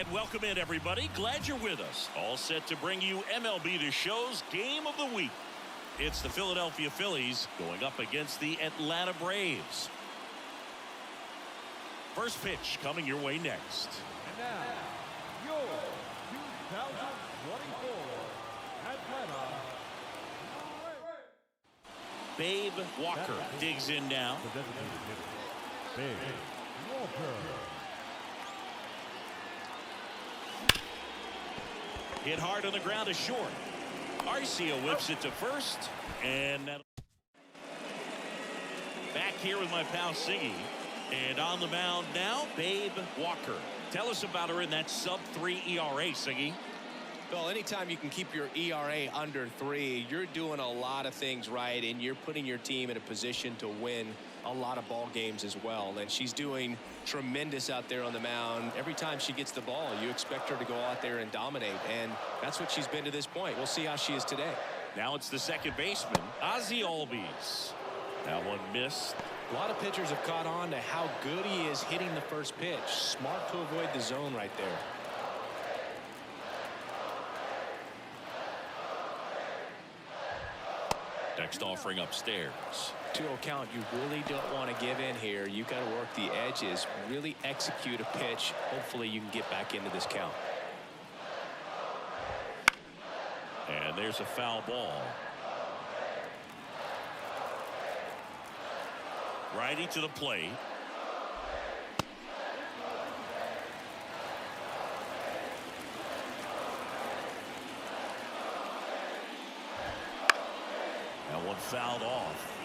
And welcome in, everybody. Glad you're with us. All set to bring you MLB The Show's Game of the Week. It's the Philadelphia Phillies going up against the Atlanta Braves. First pitch coming your way next. And now, your 2024 Atlanta Babe Walker digs in now. Babe Walker. Hit hard on the ground to short. Arcia whips it to first. And back here with my pal Siggy. And on the mound now, Babe Walker. Tell us about her in that sub-3 ERA, Siggy. Well, anytime you can keep your ERA under 3, you're doing a lot of things right, and you're putting your team in a position to win a lot of ball games as well. And she's doing tremendous out there on the mound. Every time she gets the ball, you expect her to go out there and dominate, and that's what she's been to this point. We'll see how she is today. Now it's the second baseman, Ozzie Albies. That one missed. A lot of pitchers have caught on to how good he is hitting the first pitch. Smart to avoid the zone right there. Next offering upstairs. 2-0 count. You really don't want to give in here. You got to work the edges, really execute a pitch. Hopefully you can get back into this count. And there's a foul ball. Righty to the plate. That one fouled off.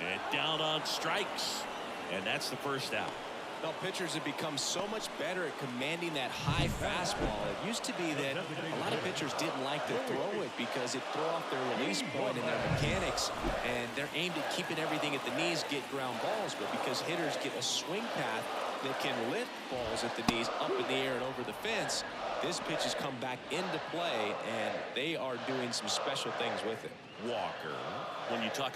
And down on strikes. And that's the first out. Well, pitchers have become so much better at commanding that high fastball. It used to be that a lot of pitchers didn't like to throw it because it threw off their release point and their mechanics, and they're aimed at keeping everything at the knees, get ground balls. But because hitters get a swing path that can lift balls at the knees up in the air and over the fence, this pitch has come back into play, and they are doing some special things with it. Walker, when you talk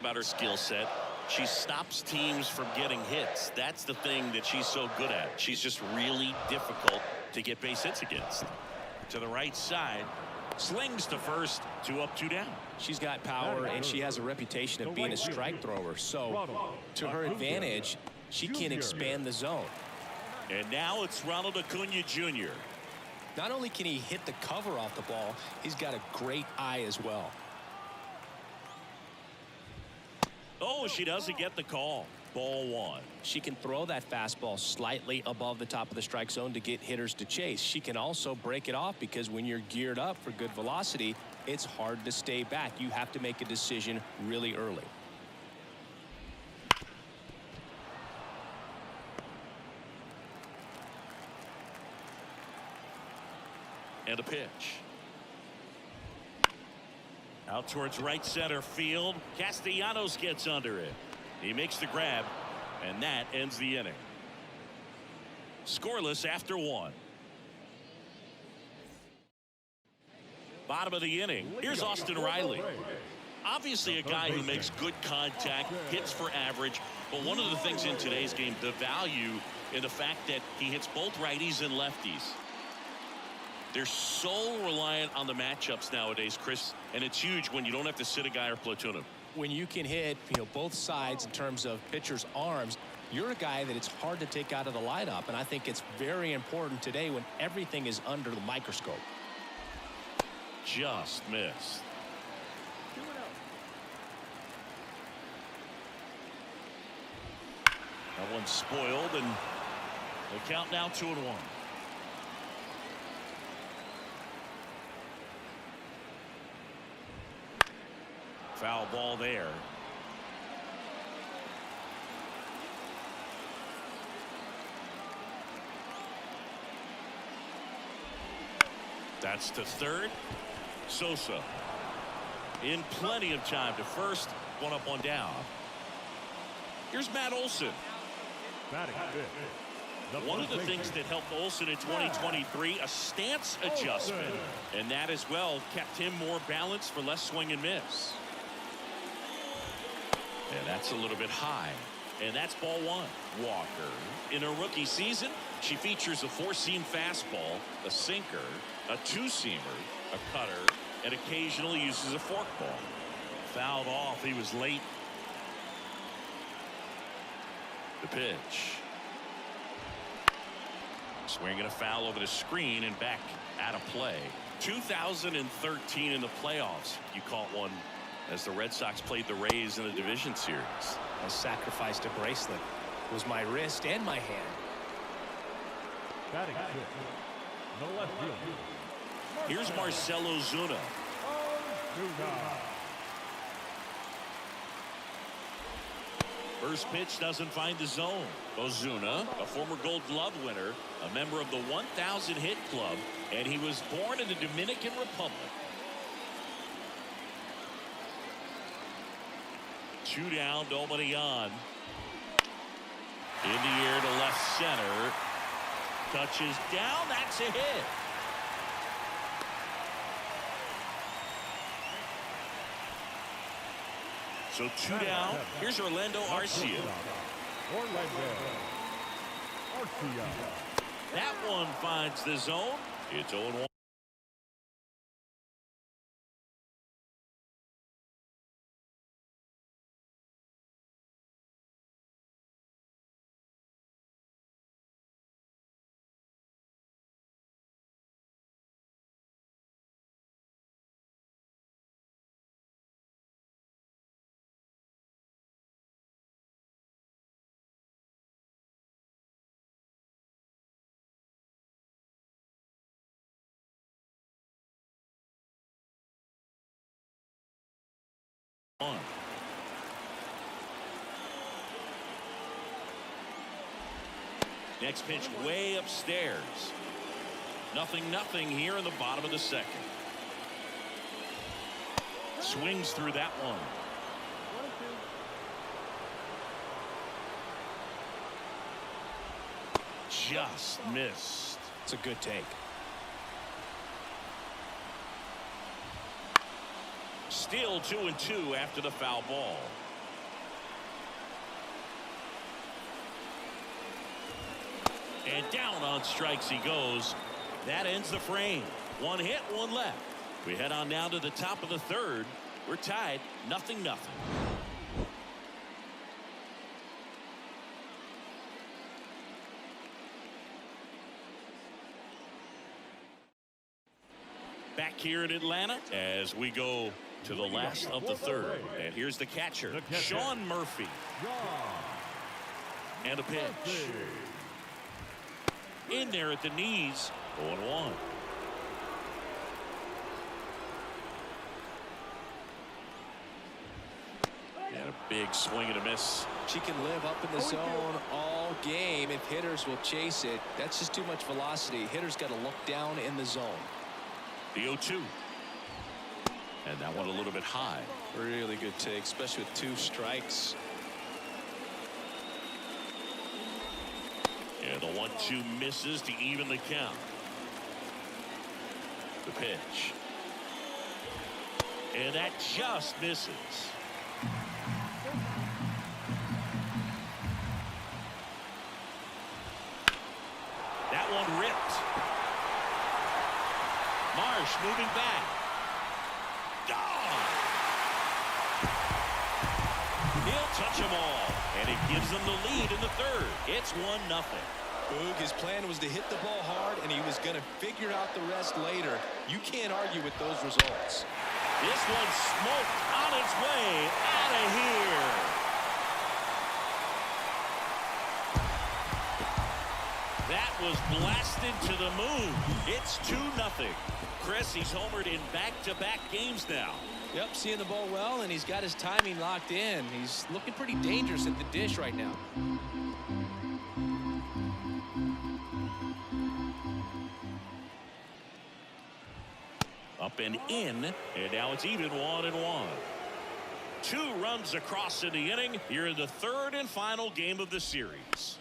about her skill set, she stops teams from getting hits. That's the thing that she's so good at. She's just really difficult to get base hits against. To the right side, slings to first, 2 up, 2 down. She's got power, and she has a reputation of being a strike thrower. So to her advantage, she can expand the zone. And now it's Ronald Acuna Jr. Not only can he hit the cover off the ball, he's got a great eye as well. Oh, she doesn't get the call. Ball 1. She can throw that fastball slightly above the top of the strike zone to get hitters to chase. She can also break it off because when you're geared up for good velocity, it's hard to stay back. You have to make a decision really early. And a pitch. Out towards right center field. Castellanos gets under it. He makes the grab, and that ends the inning. Scoreless after 1. Bottom of the inning. Here's Austin Riley. Obviously a guy who makes good contact, hits for average, but one of the things in today's game, the value in the fact that he hits both righties and lefties. They're so reliant on the matchups nowadays, Chris, and it's huge when you don't have to sit a guy or platoon him. When you can hit, both sides in terms of pitchers' arms, you're a guy that it's hard to take out of the lineup, and I think it's very important today when everything is under the microscope. Just missed. That one's spoiled, and the count now 2-1. Foul ball there. That's to third. Sosa. in plenty of time to first. One up, one down. Here's Matt Olson. Batting fifth. One of the things that helped Olson in 2023, a stance adjustment, and that as well kept him more balanced for less swing and miss. And that's a little bit high. And that's ball one. Walker. In her rookie season, she features a four-seam fastball, a sinker, a two-seamer, a cutter, and occasionally uses a forkball. Fouled off. He was late. The pitch. Swinging a foul over the screen and back out of play. 2013 in the playoffs. You caught one as the Red Sox played the Rays in the division series. I sacrificed a bracelet. It was my wrist and my hand. Batting fifth. The left field. Here's Marcell Ozuna. First pitch doesn't find the zone. Ozuna, a former Gold Glove winner, a member of the 1,000 hit club, and he was born in the Dominican Republic. 2 down, nobody on. In the air to left center. Touches down, that's a hit. So 2 down. Here's Orlando Arcia. That one finds the zone. It's 0-1. Next pitch way upstairs. 0-0 here in the bottom of the second. Swings through that one. Just missed. It's a good take. Still 2-2 after the foul ball. And down on strikes he goes. That ends the frame. One hit, one left. We head on now to the top of the third. We're tied 0-0. Back here in Atlanta as we go to the last of the third. And here's the catcher, Sean Murphy. And a pitch. In there at the knees. 0-1. And a big swing and a miss. She can live up in the zone all game if hitters will chase it. That's just too much velocity. Hitters got to look down in the zone. The 0-2. And that one a little bit high. Really good take, especially with 2 strikes. And the 1-2 misses to even the count. The pitch. And that just misses. That one ripped. Marsh moving back. Gone. He'll touch them all. And it gives them the lead in the third. It's 1-0. Boog, his plan was to hit the ball hard, and he was going to figure out the rest later. You can't argue with those results. This one smoked on its way out of here. That was blasted to the moon. It's 2-0. Chris, he's homered in back-to-back games now. Yep, seeing the ball well, and he's got his timing locked in. He's looking pretty dangerous at the dish right now. A up and in, and now it's even 1-1. 2 runs across in the inning. Here in the third and final game of the series.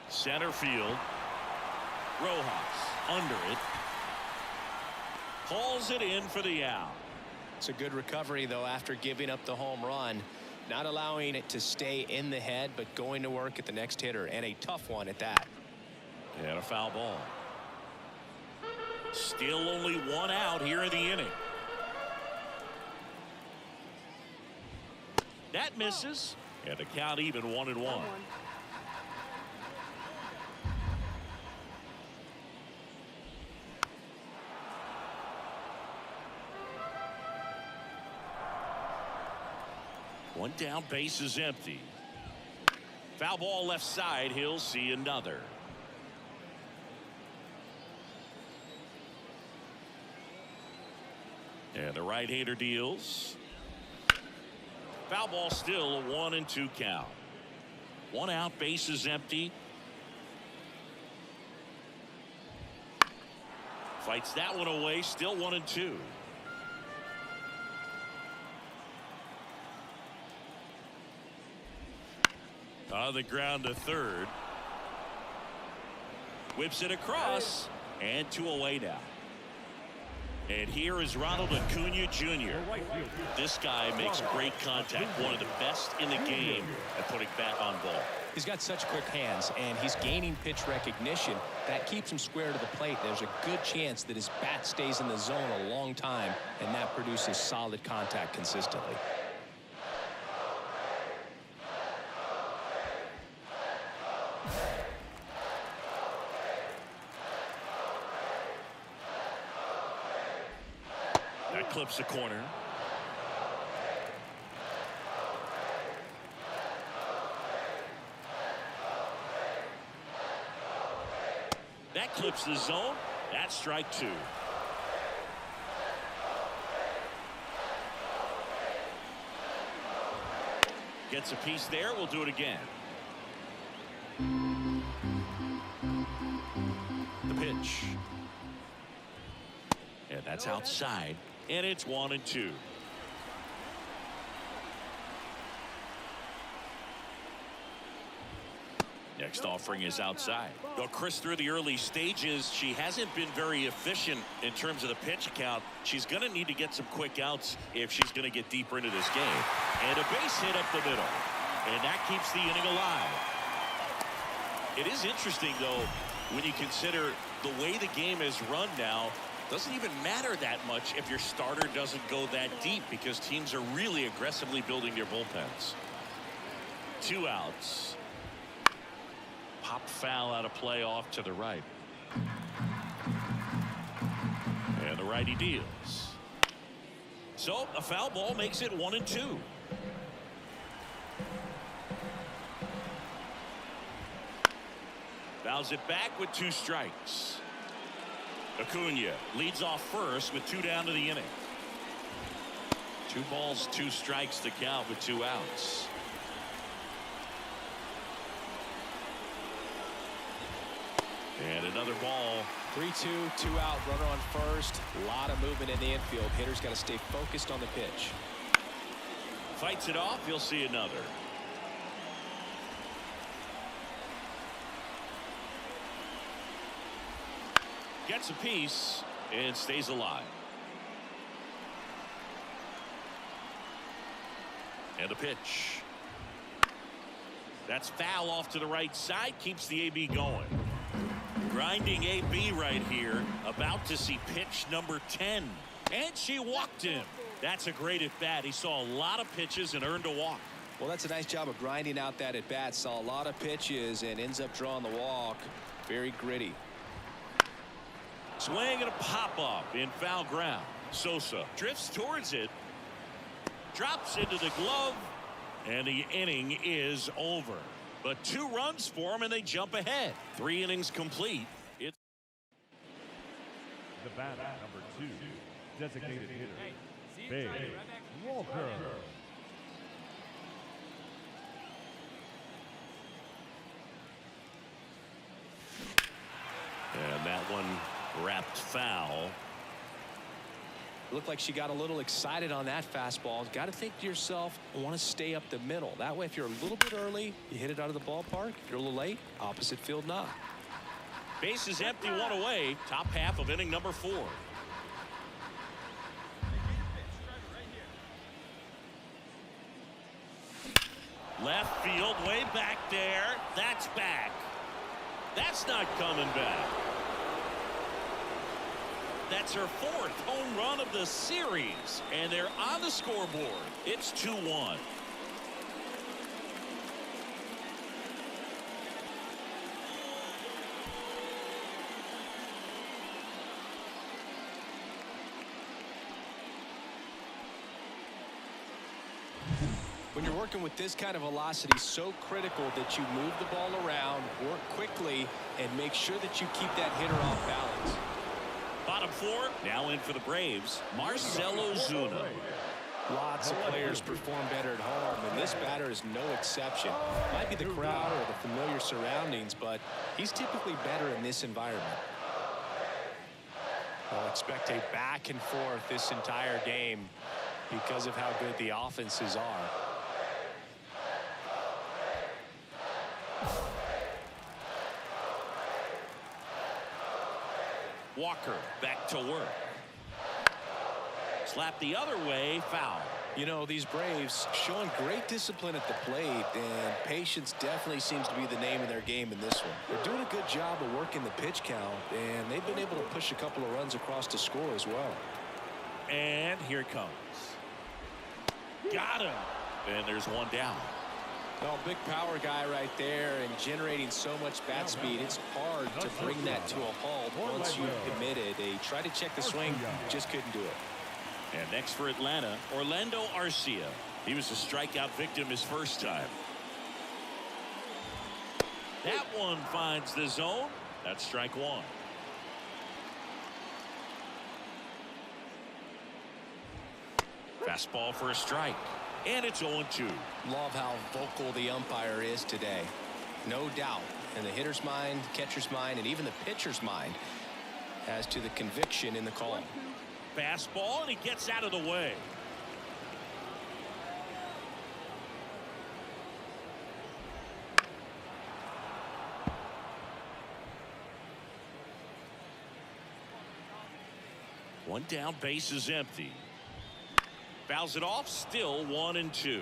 Center field. Rojas under it. Pulls it in for the out. It's a good recovery, though, after giving up the home run. Not allowing it to stay in the head, but going to work at the next hitter, and a tough one at that. And a foul ball. Still only 1 out here in the inning. That misses, and the count even 1-1. One down, base is empty. Foul ball left side. He'll see another. And the right-hander deals. Foul ball, still a 1-2 count. 1 out, base is empty. Fights that one away, still 1-2. On the ground to third. Whips it across, and 2 away now. And here is Ronald Acuna Jr. This guy makes great contact, one of the best in the game at putting bat on ball. He's got such quick hands, and he's gaining pitch recognition. That keeps him square to the plate. There's a good chance that his bat stays in the zone a long time, and that produces solid contact consistently. That clips the corner. That clips the zone. That's strike 2. Gets a piece there. We'll do it again. The pitch. And that's outside. And it's 1-2. Next offering is outside. Though Chris, through the early stages, she hasn't been very efficient in terms of the pitch count. She's going to need to get some quick outs if she's going to get deeper into this game. And a base hit up the middle. And that keeps the inning alive. It is interesting, though, when you consider the way the game is run now. Doesn't even matter that much if your starter doesn't go that deep, because teams are really aggressively building their bullpens. 2 outs. Pop foul out of play off to the right. And the righty deals. So a foul ball makes it 1-2. Fouls it back with 2 strikes. Acuna leads off first with 2 down to the inning. 2 balls, 2 strikes to count with 2 outs. And another ball. 3-2, 2 out, runner on first. A lot of movement in the infield. Hitter's got to stay focused on the pitch. Fights it off. You'll see another. Gets a piece and stays alive. And the pitch. That's foul off to the right side. Keeps the AB going. Grinding AB right here. About to see pitch number 10. And she walked him. That's a great at bat. He saw a lot of pitches and earned a walk. Well, that's a nice job of grinding out that at bat. Saw a lot of pitches and ends up drawing the walk. Very gritty. Swing and a pop-up in foul ground. Sosa drifts towards it. Drops into the glove. And the inning is over. But 2 runs for them, and they jump ahead. 3 innings complete. It's The bat number 2, designated hitter, Bay Walker. Wrapped foul. Looked like she got a little excited on that fastball. Got to think to yourself, I want to stay up the middle. That way, if you're a little bit early, you hit it out of the ballpark. If you're a little late, opposite field knock. Base is empty, one away. Top half of inning number 4. Left field, way back there. That's back. That's not coming back. That's her 4th home run of the series, and they're on the scoreboard. It's 2-1. When you're working with this kind of velocity, so critical that you move the ball around, work quickly, and make sure that you keep that hitter off balance. Bottom 4, now in for the Braves, Marcelo Zuna. Lots of players perform better at home, and this batter is no exception. Might be the crowd or the familiar surroundings, but he's typically better in this environment. I'll expect a back and forth this entire game because of how good the offenses are. Walker back to work. Slap the other way, foul. You know, these Braves showing great discipline at the plate, and patience definitely seems to be the name of their game in this one. They're doing a good job of working the pitch count, and they've been able to push a couple of runs across to score as well. And here it comes. Got him. And there's one down. Well, big power guy right there, and generating so much bat speed, it's hard to bring that to a halt once you've committed. They tried to check the swing, just couldn't do it. And next for Atlanta, Orlando Arcia. He was a strikeout victim his first time. That one finds the zone. That's strike 1. Fastball for a strike. And it's 0-2. Love how vocal the umpire is today. No doubt in the hitter's mind, catcher's mind, and even the pitcher's mind as to the conviction in the call. Fastball, and he gets out of the way. One down, base is empty. Fouls it off, still 1-2.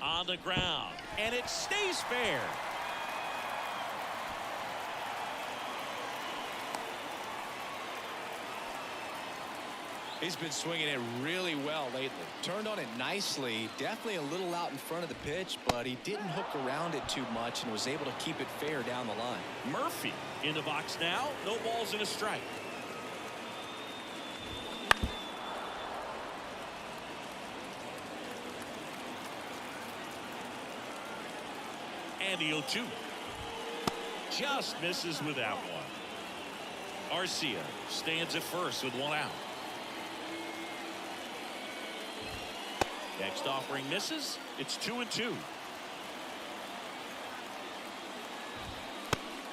On the ground, and it stays fair. He's been swinging it really well lately. Turned on it nicely. Definitely a little out in front of the pitch, but he didn't hook around it too much and was able to keep it fair down the line. Murphy in the box now. No balls and a strike. And the 0-2. Just misses with that one. Arcia stands at first with one out. Next offering misses. It's 2-2.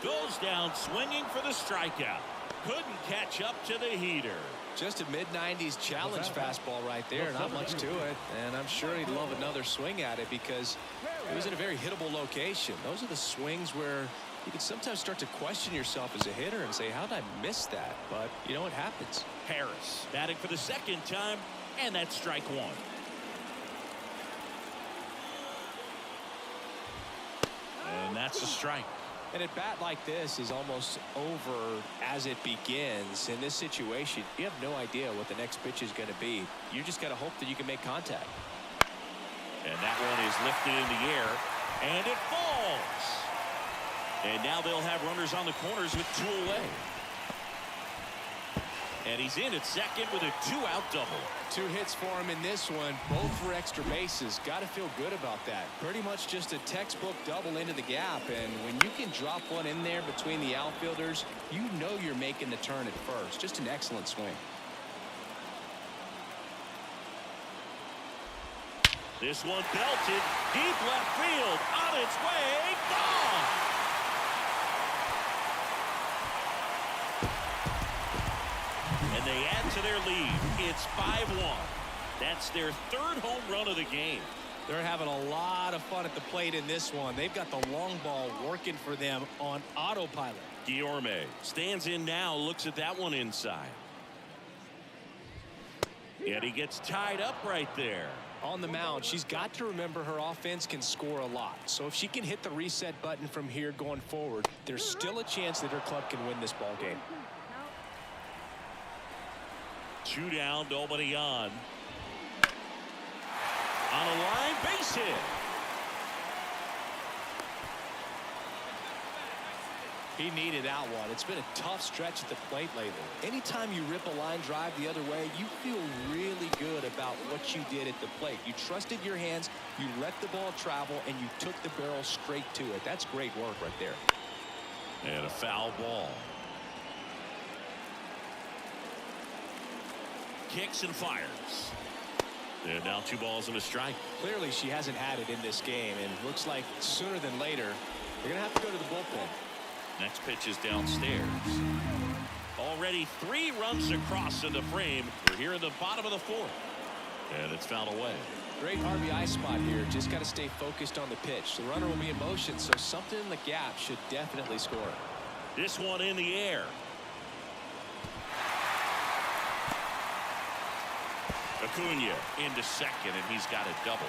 Goes down swinging for the strikeout. Couldn't catch up to the heater. Just a mid-90s challenge fastball right there. Not much to it. And I'm sure he'd love another swing at it because it was in a very hittable location. Those are the swings where you can sometimes start to question yourself as a hitter and say, how did I miss that? But, you know, it happens. Harris batting for the second time, and that's strike 1. And that's a strike. And a bat like this is almost over as it begins. In this situation, you have no idea what the next pitch is going to be. You just got to hope that you can make contact. And that one is lifted in the air, and it falls. And now they'll have runners on the corners with 2 away. And he's in at second with a 2-out double. 2 hits for him in this one, both for extra bases. Got to feel good about that. Pretty much just a textbook double into the gap. And when you can drop one in there between the outfielders, you know you're making the turn at first. Just an excellent swing. This one belted deep left field, on its way, gone. And they add to their lead. It's 5-1. That's their third home run of the game. They're having a lot of fun at the plate in this one. They've got the long ball working for them on autopilot. Guillorme stands in now, looks at that one inside. And he gets tied up right there. On the mound, she's got to remember her offense can score a lot. So if she can hit the reset button from here going forward, there's still a chance that her club can win this ball game. 2 down, nobody on. On a line, base hit. He needed that one. It's been a tough stretch at the plate lately. Anytime you rip a line drive the other way, you feel really good about what you did at the plate. You trusted your hands, you let the ball travel, and you took the barrel straight to it. That's great work right there. And a foul ball. Kicks and fires. And now 2 balls and a strike. Clearly she hasn't had it in this game, and looks like sooner than later they're going to have to go to the bullpen. Next pitch is downstairs. Already 3 runs across in the frame. We're here in the bottom of the 4th. And it's fouled away. Great RBI spot here. Just got to stay focused on the pitch. The runner will be in motion, so something in the gap should definitely score. This one in the air. Acuna into second, and he's got a double.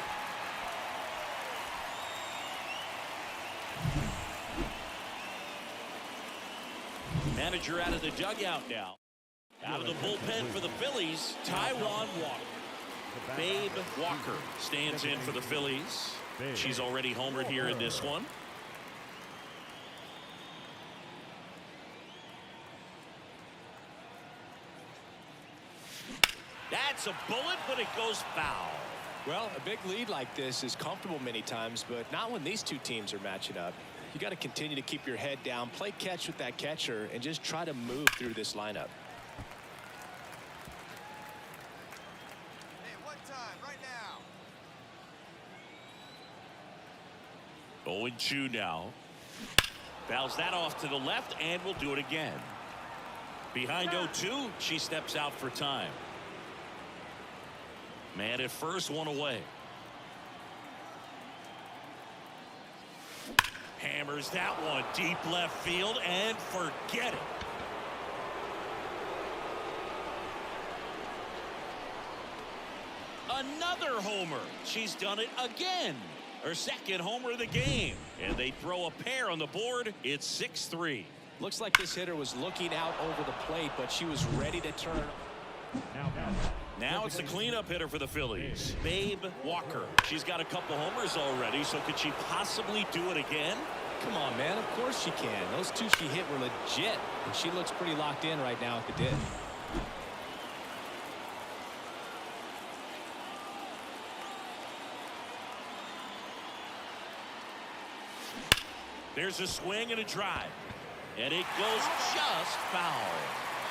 Manager out of the dugout now. Out of the bullpen for the Phillies, Taijuan Walker. Babe Walker stands in for the Phillies. She's already homered here in this one. That's a bullet, but it goes foul. Well, a big lead like this is comfortable many times, but not when these two teams are matching up. You got to continue to keep your head down, play catch with that catcher, and just try to move through this lineup. Hey, what time? Right now. 0-2 now. Fouls that off to the left, and will do it again. Behind 0-2, she steps out for time. Man at first, 1 away. Hammers that one deep left field and forget it. Another homer. She's done it again. Her second homer of the game. And they throw a pair on the board. It's 6-3. Looks like this hitter was looking out over the plate, but she was ready to turn. Now it's the cleanup hitter for the Phillies, Babe Walker. She's got a couple homers already, so could she possibly do it again? Come on, man. Of course she can. Those 2 she hit were legit, and she looks pretty locked in right now at the dish. There's a swing and a drive, and it goes just foul.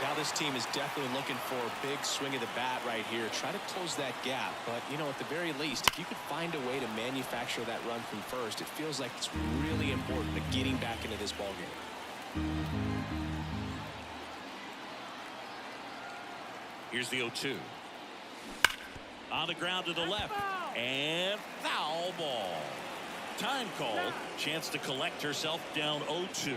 Now this team is definitely looking for a big swing of the bat right here. Try to close that gap. But, you know, at the very least, if you could find a way to manufacture that run from first, it feels like it's really important to getting back into this ballgame. Here's the 0-2. On the ground to the left. And foul ball. Time called. Chance to collect herself down 0-2.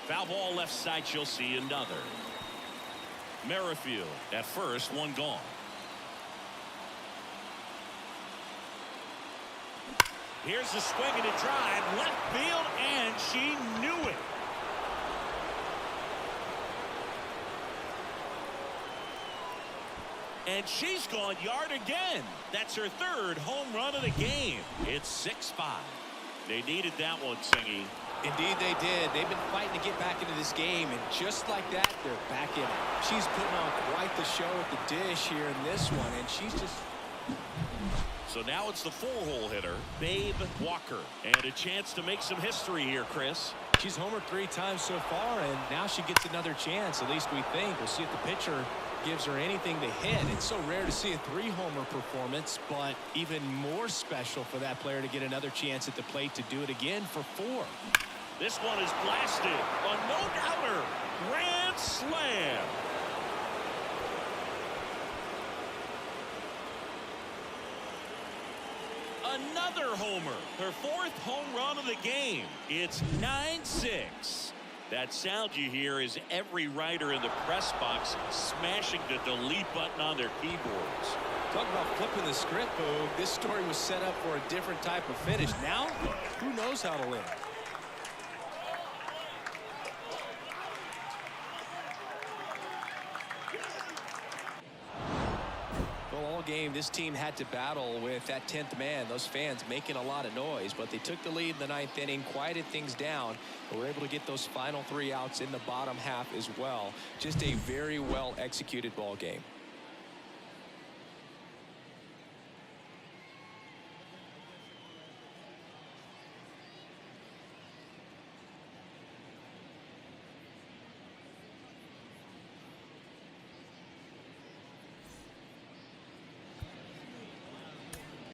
Foul ball left side, she'll see another. Merrifield at first, 1 gone. Here's the swing and a drive, left field, and she knew it. And she's gone yard again. That's her 3rd home run of the game. It's 6-5. They needed that one, Singy. Indeed they did. They've been fighting to get back into this game, and just like that, they're back in it. She's putting on quite the show at the dish here in this one, and she's just... So now it's the 4-hole hitter, Babe Walker. And a chance to make some history here, Chris. She's homered 3 times so far, and now she gets another chance. At least we think. We'll see if the pitcher gives her anything to hit. It's so rare to see a 3-homer performance, but even more special for that player to get another chance at the plate to do it again for 4. This one is blasted. A no-doubter. Grand slam. Another homer. Her 4th home run of the game. It's 9-6. That sound you hear is every writer in the press box smashing the delete button on their keyboards. Talk about flipping the script, Boog. This story was set up for a different type of finish. Now, who knows how to win? All game, this team had to battle with that 10th man. Those fans making a lot of noise, but they took the lead in the 9th inning, quieted things down, and were able to get those final 3 outs in the bottom half as well. Just a very well executed ball game.